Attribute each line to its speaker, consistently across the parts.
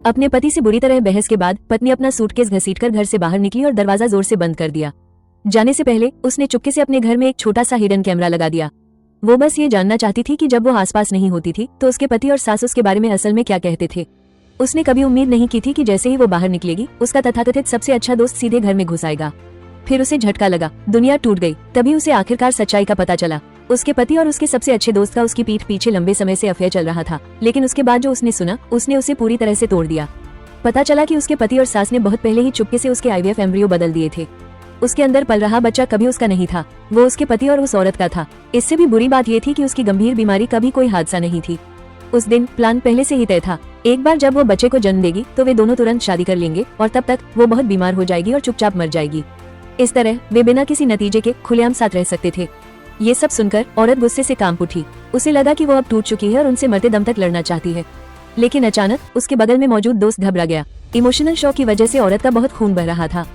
Speaker 1: अपने पति से बुरी तरह बहस के बाद पत्नी अपना सूटकेस घसीटकर घर से बाहर निकली और दरवाजा जोर से बंद कर दिया। जाने से पहले उसने चुपके से अपने घर में एक छोटा सा हिडन कैमरा लगा दिया। वो बस ये जानना चाहती थी कि जब वो आसपास नहीं होती थी तो उसके पति और सास उसके बारे में असल में क्या कहते थे। उसने कभी उम्मीद नहीं की थी कि जैसे ही वो बाहर निकलेगी उसका तथाकथित सबसे अच्छा दोस्त सीधे घर में घुस आएगा। फिर उसे झटका लगा, दुनिया टूट गई। तभी उसे आखिरकार सच्चाई का पता चला। उसके पति और उसके सबसे अच्छे दोस्त का उसकी पीठ पीछे लंबे समय से अफेयर चल रहा था, लेकिन उसके बाद जो उसने सुना उसने उसे पूरी तरह से तोड़ दिया। पता चला कि उसके पति और सास ने बहुत पहले ही चुपके से उसके आईवीएफ एम्ब्रियो बदल दिए थे। उसके अंदर पल रहा बच्चा कभी उसका नहीं था, वो उसके पति और उस औरत का था। इससे भी बुरी बात ये थी कि उसकी गंभीर बीमारी कभी कोई हादसा नहीं थी। उस दिन प्लान पहले से ही तय था। एक बार जब वो बच्चे को जन्म देगी तो वे दोनों तुरंत शादी कर लेंगे और तब तक वो बहुत बीमार हो जाएगी और चुपचाप मर जाएगी। इस तरह वे बिना किसी नतीजे के खुलेआम साथ रह सकते थे। ये सब सुनकर औरत गुस्से से कांप उठी। उसे लगा कि वो अब टूट चुकी है और उनसे मरते दम तक लड़ना चाहती है। लेकिन अचानक उसके बगल में मौजूद दोस्त घबरा गया। इमोशनल शॉक की वजह से औरत का बहुत खून बह रहा था।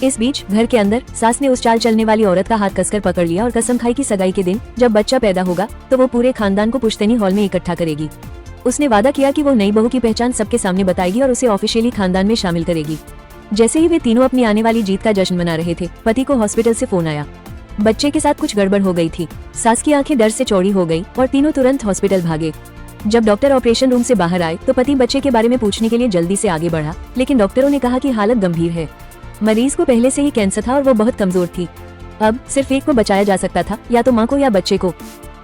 Speaker 1: इस बीच घर के अंदर सास ने उस चाल चलने वाली औरत का हाथ कसकर पकड़ लिया और कसम खाई कि सगाई के दिन जब बच्चा पैदा होगा तो वो पूरे खानदान को पुश्तैनी हॉल में इकट्ठा करेगी। उसने वादा किया कि वो नई बहू की पहचान सबके सामने बताएगी और उसे ऑफिशियली खानदान में शामिल करेगी। जैसे ही वे तीनों अपनी आने वाली जीत का जश्न मना रहे थे, पति को हॉस्पिटल से फोन आया। बच्चे के साथ कुछ गड़बड़ हो गई थी। सास की आंखें डर से चौड़ी हो गई और तीनों तुरंत हॉस्पिटल भागे। जब डॉक्टर ऑपरेशन रूम से बाहर आए तो पति बच्चे के बारे में पूछने के लिए जल्दी से आगे बढ़ा, लेकिन डॉक्टरों ने कहा कि हालत गंभीर है। मरीज को पहले से ही कैंसर था और वो बहुत कमजोर थी। अब सिर्फ एक को बचाया जा सकता था, या तो माँ को या बच्चे को।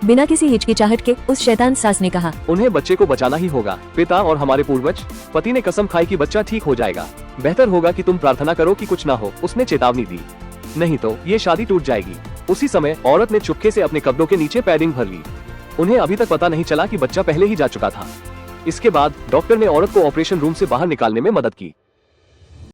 Speaker 1: बिना किसी हिचकिचाहट के उस शैतान सास ने कहा,
Speaker 2: उन्हें बच्चे को बचाना ही होगा। पिता और हमारे पूर्वज। पति ने कसम खाई कि बच्चा ठीक हो जाएगा। बेहतर होगा कि तुम प्रार्थना करो कि कुछ ना हो। उसने चेतावनी दी, नहीं तो ये शादी टूट जाएगी। उसी समय औरत ने चुपके से अपने कपड़ों के नीचे पैडिंग भर ली। उन्हें अभी तक पता नहीं चला कि बच्चा पहले ही जा चुका था। इसके बाद डॉक्टर ने औरत को ऑपरेशन रूम से बाहर निकालने में मदद की।